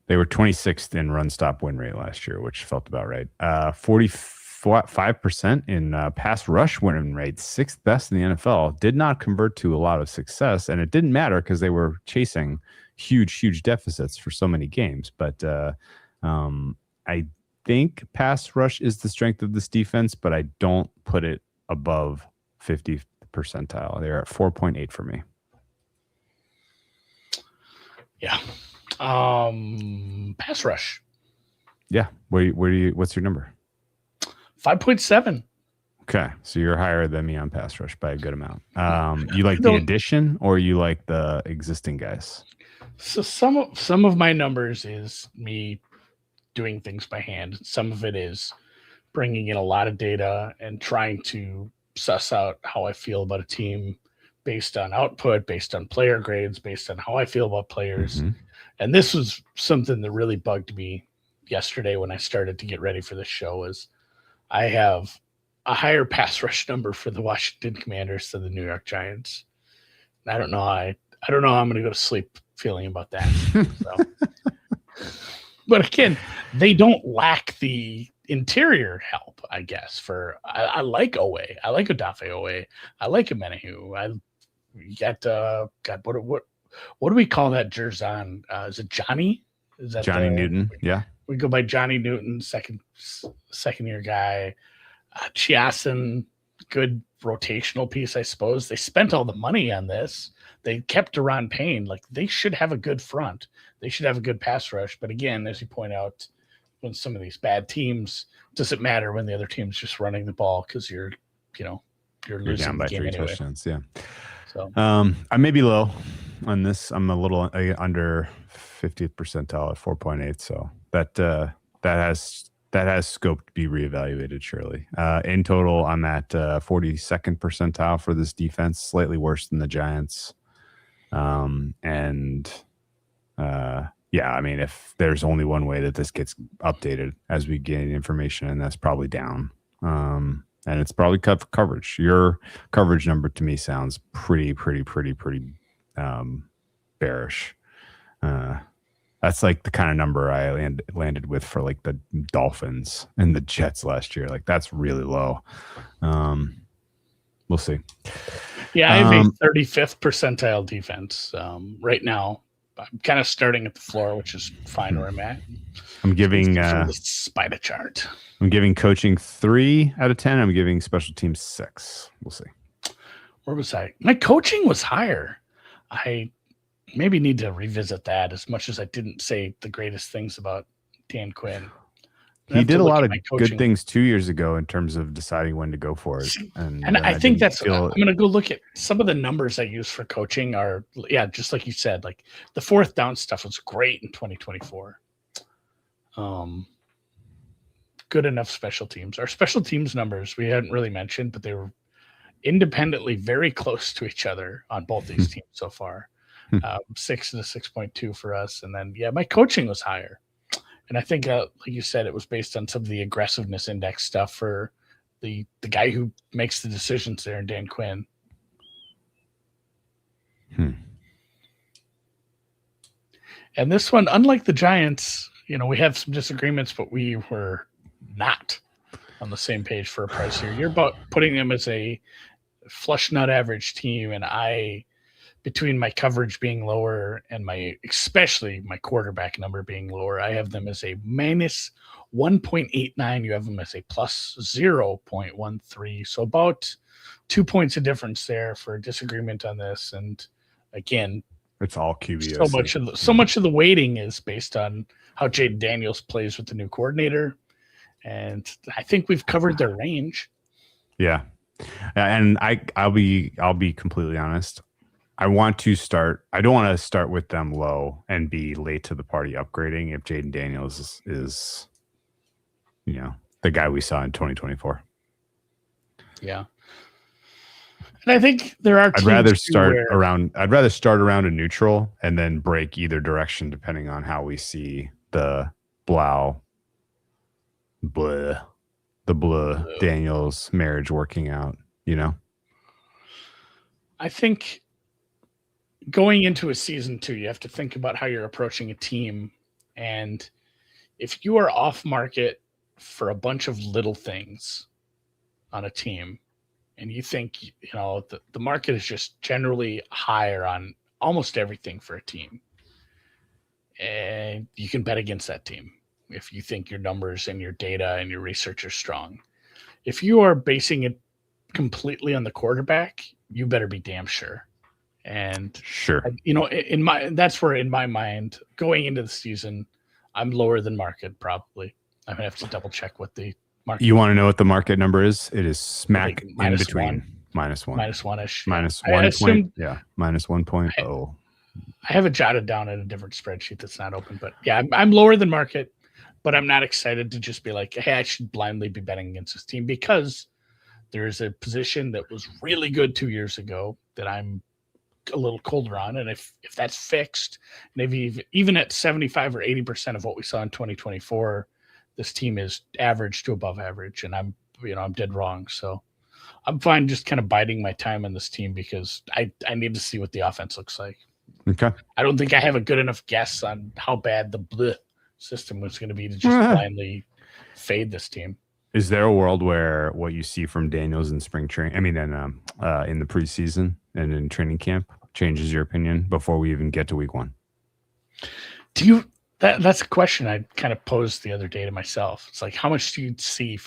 They were 26th in run stop win rate last year, which felt about right. 45% in pass rush win rate, 6th best in the NFL. Did not convert to a lot of success, and it didn't matter because they were chasing huge deficits for so many games. But I think pass rush is the strength of this defense, but I don't put it above 50th percentile. They're at 4.8 for me. Yeah. Pass rush. Yeah. What's your number? 5.7. Okay. So you're higher than me on pass rush by a good amount. You like the addition or you like the existing guys? So some of my numbers is me doing things by hand. Some of it is bringing in a lot of data and trying to suss out how I feel about a team based on output, based on player grades, based on how I feel about players. Mm-hmm. And this was something that really bugged me yesterday when I started to get ready for this show is I have a higher pass rush number for the Washington Commanders than the New York Giants. And I don't know how I'm going to go to sleep feeling about that. But again, they don't lack the interior help, I guess. I like Owe. I like Odafe Owe. I like Amenahu. What do we call that Jerzon? Is it Johnny? Is that Johnny Newton? Yeah. We go by Johnny Newton, second year guy. Chiasen, good rotational piece, I suppose. They spent all the money on this. They kept Daron Payne. Like, they should have a good front. They should have a good pass rush. But again, as you point out, when some of these bad teams, does it matter when the other team's just running the ball because you're losing down by the game 3 anyway. touchdowns. Yeah. So I may be low on this. I'm a little under 50th percentile at 4.8. So that has scope to be reevaluated, surely. In total, I'm at 42nd percentile for this defense, slightly worse than the Giants. I mean, if there's only one way that this gets updated as we gain information, and that's probably down. and it's probably cut for coverage. Your coverage number to me sounds pretty bearish. That's like the kind of number I landed with for like the Dolphins and the Jets last year. Like that's really low. We'll see. Yeah, I have a 35th percentile defense right now. I'm kind of starting at the floor, which is fine where I'm at. I'm giving the spider chart. I'm giving coaching 3 out of 10. I'm giving special teams 6. We'll see. Where was I? My coaching was higher. I maybe need to revisit that, as much as I didn't say the greatest things about Dan Quinn. He did a lot of good things 2 years ago in terms of deciding when to go for it. And I think that's, I'm going to go look at some of the numbers I use for coaching are, just like you said, like the fourth down stuff was great in 2024. Good enough special teams. Our special teams numbers, we hadn't really mentioned, but they were independently very close to each other on both these teams so far. 6 to 6.2 for us. And then, my coaching was higher. And I think, like you said, it was based on some of the aggressiveness index stuff for the guy who makes the decisions there, Dan Quinn. And this one, unlike the Giants, we have some disagreements, but we were not on the same page for a price here. You're about putting them as a flush nut average team, and between my coverage being lower and especially my quarterback number being lower, I have them as a minus 1.89. You have them as a plus 0.13. So about 2 points of difference there for disagreement on this. And again, it's all QB. So much of the weighting is based on how Jayden Daniels plays with the new coordinator. And I think we've covered their range. Yeah. And I'll be completely honest. I don't want to start with them low and be late to the party upgrading if Jayden Daniels is the guy we saw in 2024. Yeah. And I think there are I'd rather start around a neutral and then break either direction depending on how we see the Blough Daniels marriage working out, I think going into a season 2, you have to think about how you're approaching a team. And if you are off market for a bunch of little things on a team, and you think, the market is just generally higher on almost everything for a team, and you can bet against that team if you think your numbers and your data and your research are strong. If you are basing it completely on the quarterback, you better be damn sure. And sure, that's where in my mind going into the season, I'm lower than market. Probably I'm gonna have to double check what the market. You want to know what the market number is? It is smack in between -1, -1ish, -1 point, -1.0. I have it jotted down in a different spreadsheet that's not open, but I'm lower than market, but I'm not excited to just be like, hey, I should blindly be betting against this team, because there is a position that was really good 2 years ago that I'm a little colder on. And if that's fixed, maybe even at 75 or 80% of what we saw in 2024, this team is average to above average. And I'm dead wrong. So I'm fine just kind of biding my time on this team, because I need to see what the offense looks like. Okay. I don't think I have a good enough guess on how bad the Blough system was going to be to just blindly fade this team. Is there a world where what you see from Daniels in spring training, in the preseason and in training camp, changes your opinion before we even get to week 1? That's a question I kind of posed the other day to myself. It's like, how much do you see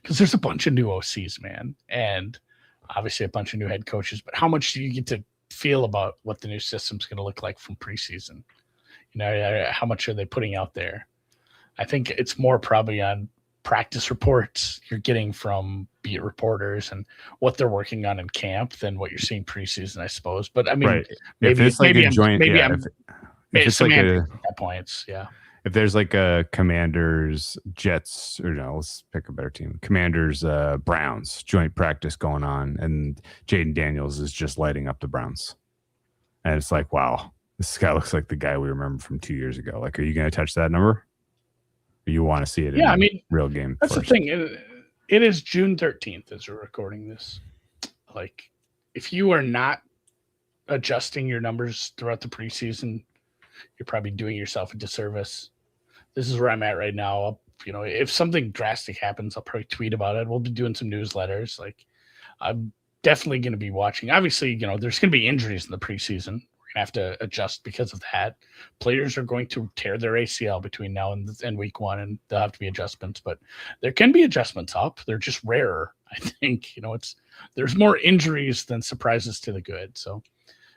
because there's a bunch of new OCs, man, and obviously a bunch of new head coaches, but how much do you get to feel about what the new system's going to look like from preseason? How much are they putting out there? I think it's more probably on practice reports you're getting from beat reporters and what they're working on in camp than what you're seeing preseason, I suppose. But I mean, right. Maybe it's like a joint. If there's like a Commanders Jets, or no, let's pick a better team. Commanders Browns joint practice going on, and Jayden Daniels is just lighting up the Browns, and it's like, wow, this guy looks like the guy we remember from 2 years ago. Like, are you going to touch that number? Or you want to see it in real game? That's first? The thing. It is June 13th as we're recording this. Like, if you are not adjusting your numbers throughout the preseason, you're probably doing yourself a disservice. This is where I'm at right now. If something drastic happens, I'll probably tweet about it. We'll be doing some newsletters. Like, I'm definitely going to be watching. Obviously, there's going to be injuries in the preseason. We're going to have to adjust because of that. Players are going to tear their ACL between now and week 1, and there'll have to be adjustments. But there can be adjustments up. They're just rarer, I think. There's more injuries than surprises to the good. So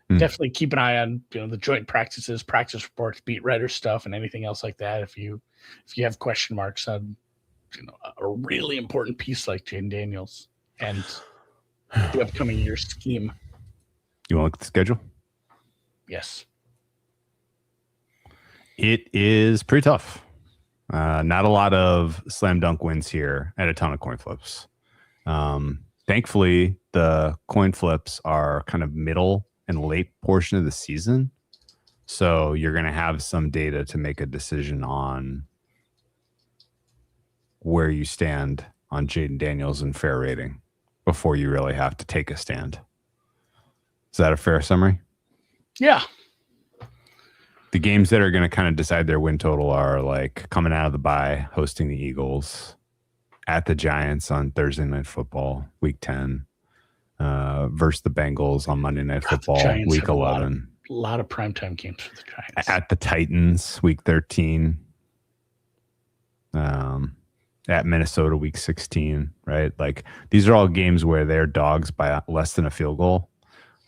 definitely keep an eye on the joint practices, practice reports, beat writer stuff, and anything else like that. If you have question marks on a really important piece like Jayden Daniels and the upcoming year's scheme. You want to look at the schedule? Yes. It is pretty tough. Not a lot of slam dunk wins here and a ton of coin flips. Thankfully, the coin flips are kind of middle and late portion of the season. So you're going to have some data to make a decision on where you stand on Jayden Daniels and fair rating before you really have to take a stand. Is that a fair summary? Yeah. The games that are going to kind of decide their win total are like coming out of the bye, hosting the Eagles, at the Giants on Thursday Night Football, Week 10, versus the Bengals on Monday Night Football, Week 11. A lot of primetime games for the Giants. At the Titans, Week 13. At Minnesota, Week 16, right? Like, these are all games where they're dogs by less than a field goal.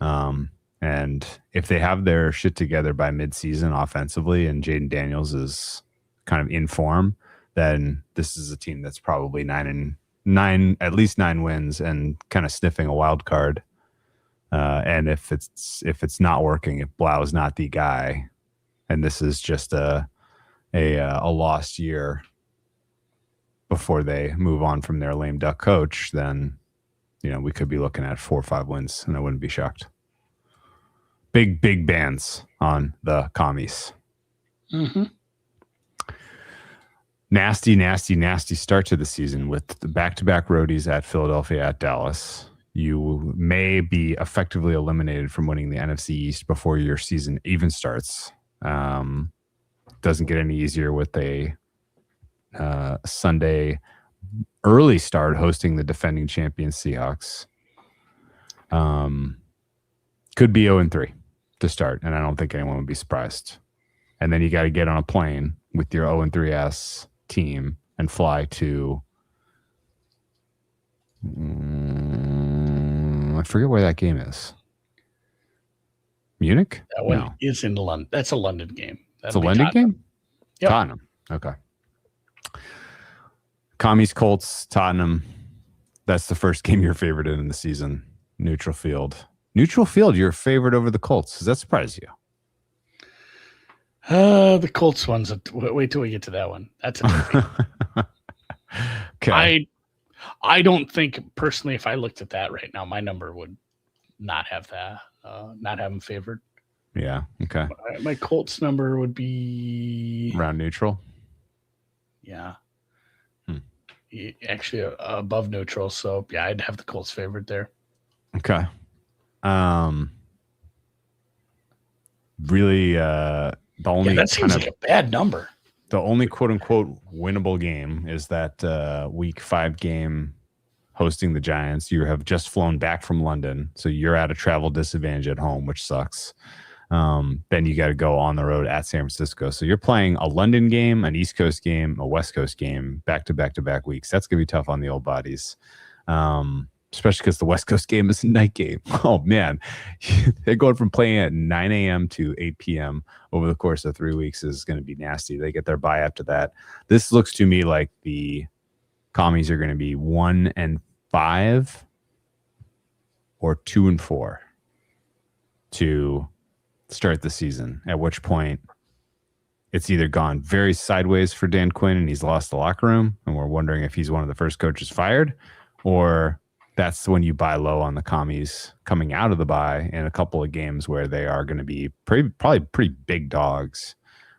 And if they have their shit together by midseason offensively and Jayden Daniels is kind of in form, then this is a team that's probably 9-9, at least 9 wins and kind of sniffing a wild card. And if it's not working, if Blough is not the guy, and this is just a lost year before they move on from their lame duck coach, then we could be looking at 4 or 5 wins, and I wouldn't be shocked. Big bands on the commies. Mm-hmm. Nasty start to the season with the back-to-back roadies at Philadelphia, at Dallas. You may be effectively eliminated from winning the NFC East before your season even starts. Doesn't get any easier with a Sunday early start hosting the defending champion Seahawks. Could be 0-3 to start, and I don't think anyone would be surprised. And then you got to get on a plane with your 0-3 team and fly to I forget where that game is. Munich? That one is in London. That's a London game. It's a London game? Yep. Tottenham. Okay. Commies, Colts, Tottenham. That's the first game you're favored in the season. Neutral field. Neutral field, you're favored over the Colts. Does that surprise you? The Colts one's wait till we get to that one. That's a okay. I don't think personally, if I looked at that right now, my number would not have that, not have them favored. Yeah. Okay. My Colts number would be around neutral. Yeah. Actually above neutral. So yeah, I'd have the Colts favored there. Okay. Really, the only that seems like a bad number. The only quote unquote winnable game is that week 5 game hosting the Giants. You have just flown back from London, so you're at a travel disadvantage at home, which sucks. Then you got to go on the road at San Francisco. So you're playing a London game, an East Coast game, a West Coast game, back to back weeks. That's going to be tough on the old bodies. Especially because the West Coast game is a night game. Oh, man. They're going from playing at 9 a.m. to 8 p.m. over the course of 3 weeks is going to be nasty. They get their bye after that. This looks to me like the commies are going to be 1-5 or 2-4 to start the season, at which point it's either gone very sideways for Dan Quinn and he's lost the locker room and we're wondering if he's one of the first coaches fired, or that's when you buy low on the commies coming out of the bye in a couple of games where they are going to be probably pretty big dogs.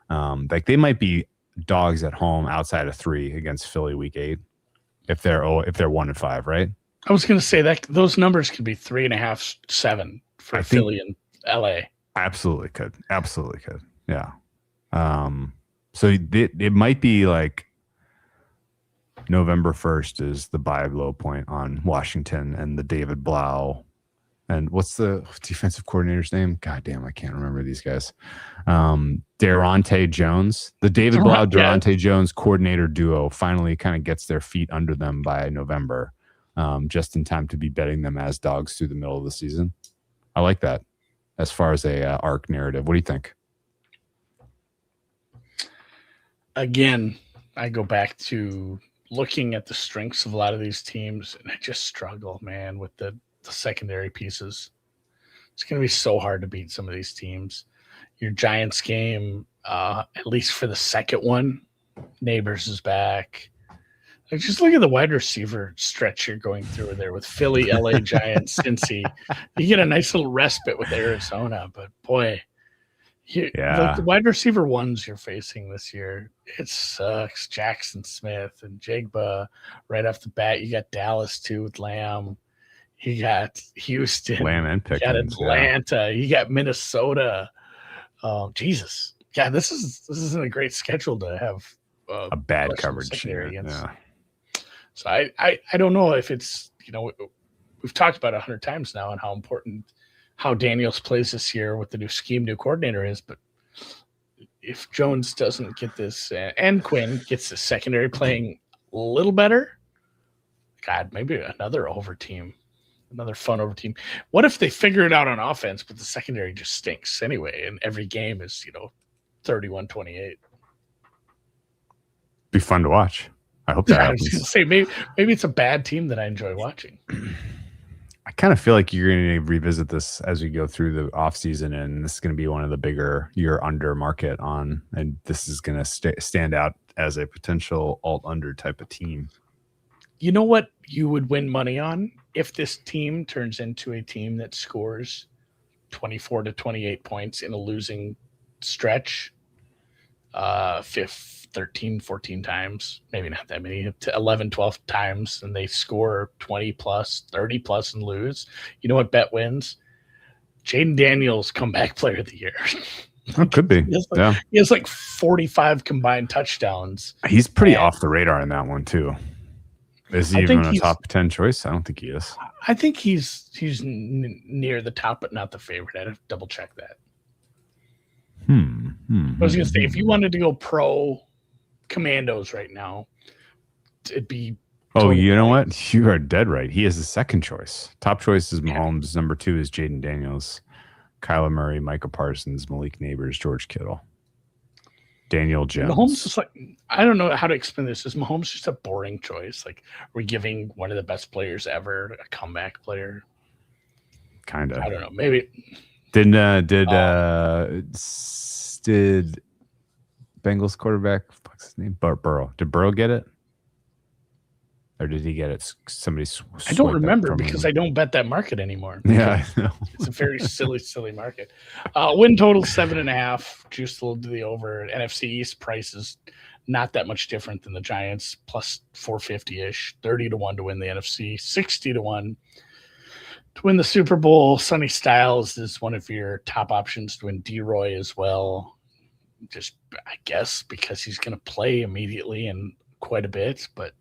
Like they might be dogs at home outside of 3 against Philly week 8. if they're 1-5, right? I was going to say that those numbers could be 3.5, 7 for Philly and LA. Absolutely could. Yeah. So it might be like November 1st is the buy low point on Washington and the David Blough. And what's the defensive coordinator's name? God damn, I can't remember these guys. Daronte Jones. The David Blough, Daronte Jones coordinator duo finally kind of gets their feet under them by November, just in time to be betting them as dogs through the middle of the season. I like that as far as a arc narrative. What do you think? Again, I go back to looking at the strengths of a lot of these teams, and I just struggle, man, with the secondary pieces. It's going to be so hard to beat some of these teams. Your Giants game, at least for the second one, Neighbors is back. Like, just look at the wide receiver stretch you're going through there with Philly, LA, Giants, Cincy. You get a nice little respite with Arizona, but boy, the wide receiver ones you're facing this year, it sucks. Jackson Smith and Jigba right off the bat. You got Dallas too with Lamb. You got Houston. Lamb and Pickens. You got Atlanta. You got Minnesota. Oh, Jesus. Yeah, this isn't a great schedule to have a bad coverage here. Yeah. So I don't know if it's, we've talked about 100 times now and how important how Daniels plays this year with the new scheme, new coordinator is, but if Jones doesn't get this and Quinn gets the secondary playing a little better, God, maybe another fun over team. What if they figure it out on offense, but the secondary just stinks anyway, and every game is 31-28? Be fun to watch. I hope that happens. I was going to say maybe it's a bad team that I enjoy watching. I kind of feel like you're going to revisit this as we go through the offseason, and this is going to be one of the bigger year under market on, and this is going to stand out as a potential alt under type of team. You know what you would win money on if this team turns into a team that scores 24 to 28 points in a losing stretch, 13, 14 times, maybe not that many, to 11, 12 times, and they score 20 plus, 30 plus and lose. You know what bet wins? Jayden Daniels comeback player of the year. It could be. He has like 45 combined touchdowns. He's pretty off the radar in that one too. Is he even a top 10 choice? I don't think he is. I think he's near the top, but not the favorite. I'd have to double check that. I was going to say, if you wanted to go pro Commandos right now, it'd be. Oh, you know what? You are dead right. He is the second choice. Top choice is Mahomes. Number 2 is Jayden Daniels, Kyler Murray, Micah Parsons, Malik Neighbors, George Kittle, Daniel Jones. Mahomes is like, I don't know how to explain this. Is Mahomes just a boring choice? Like, we're giving one of the best players ever a comeback player? Kind of. I don't know. Maybe. Did Bengals quarterback, what's his name? Burrow. Did Burrow get it? Or did he get it? Somebody I don't remember because I don't bet that market anymore. Yeah, I know. It's a very silly market. Win total 7.5. Juice a little to the over. NFC East price is not that much different than the Giants, plus 450-ish. 30-1 to win the NFC. 60-1 to win the Super Bowl. Sonny Styles is one of your top options to win D-Roy as well. Just, I guess, because he's going to play immediately and quite a bit, but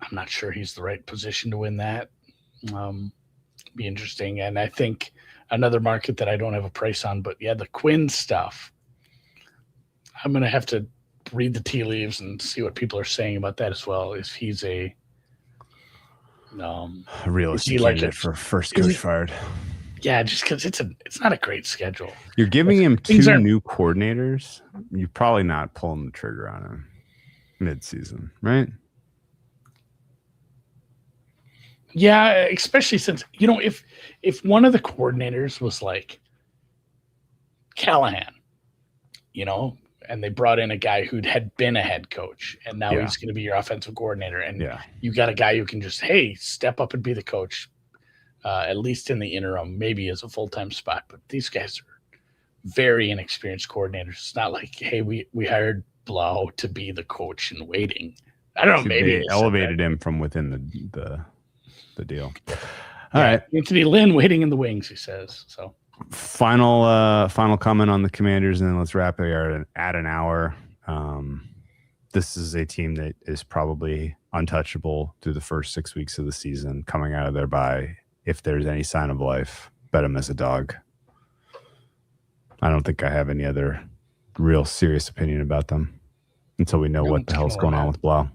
I'm not sure he's the right position to win that. Be interesting. And I think another market that I don't have a price on, but yeah, the Quinn stuff. I'm going to have to read the tea leaves and see what people are saying about that as well. If he's a realistic candidate for first coach fired. Yeah, just because it's not a great schedule. You're giving him 2 new coordinators. You're probably not pulling the trigger on him mid-season, right? Yeah, especially since, if one of the coordinators was like Callahan, and they brought in a guy who had been a head coach, and now he's going to be your offensive coordinator, and you got a guy who can just, step up and be the coach, at least in the interim, maybe as a full-time spot. But these guys are very inexperienced coordinators. It's not like, hey, we hired Blough to be the coach in waiting. I don't know. Maybe they elevated him from within the deal. All right. Anthony Lynn waiting in the wings, he says. So final comment on the Commanders, and then let's wrap it at an hour. This is a team that is probably untouchable through the first 6 weeks of the season, coming out of their bye. If there's any sign of life, bet them as a dog. I don't think I have any other real serious opinion about them until we know what the hell's going on with Blough.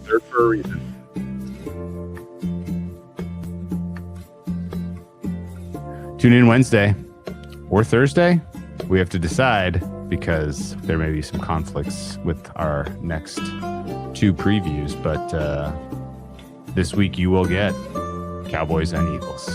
They're for a reason. Tune in Wednesday or Thursday. We have to decide because there may be some conflicts with our next 2 previews. But this week you will get Cowboys and Eagles.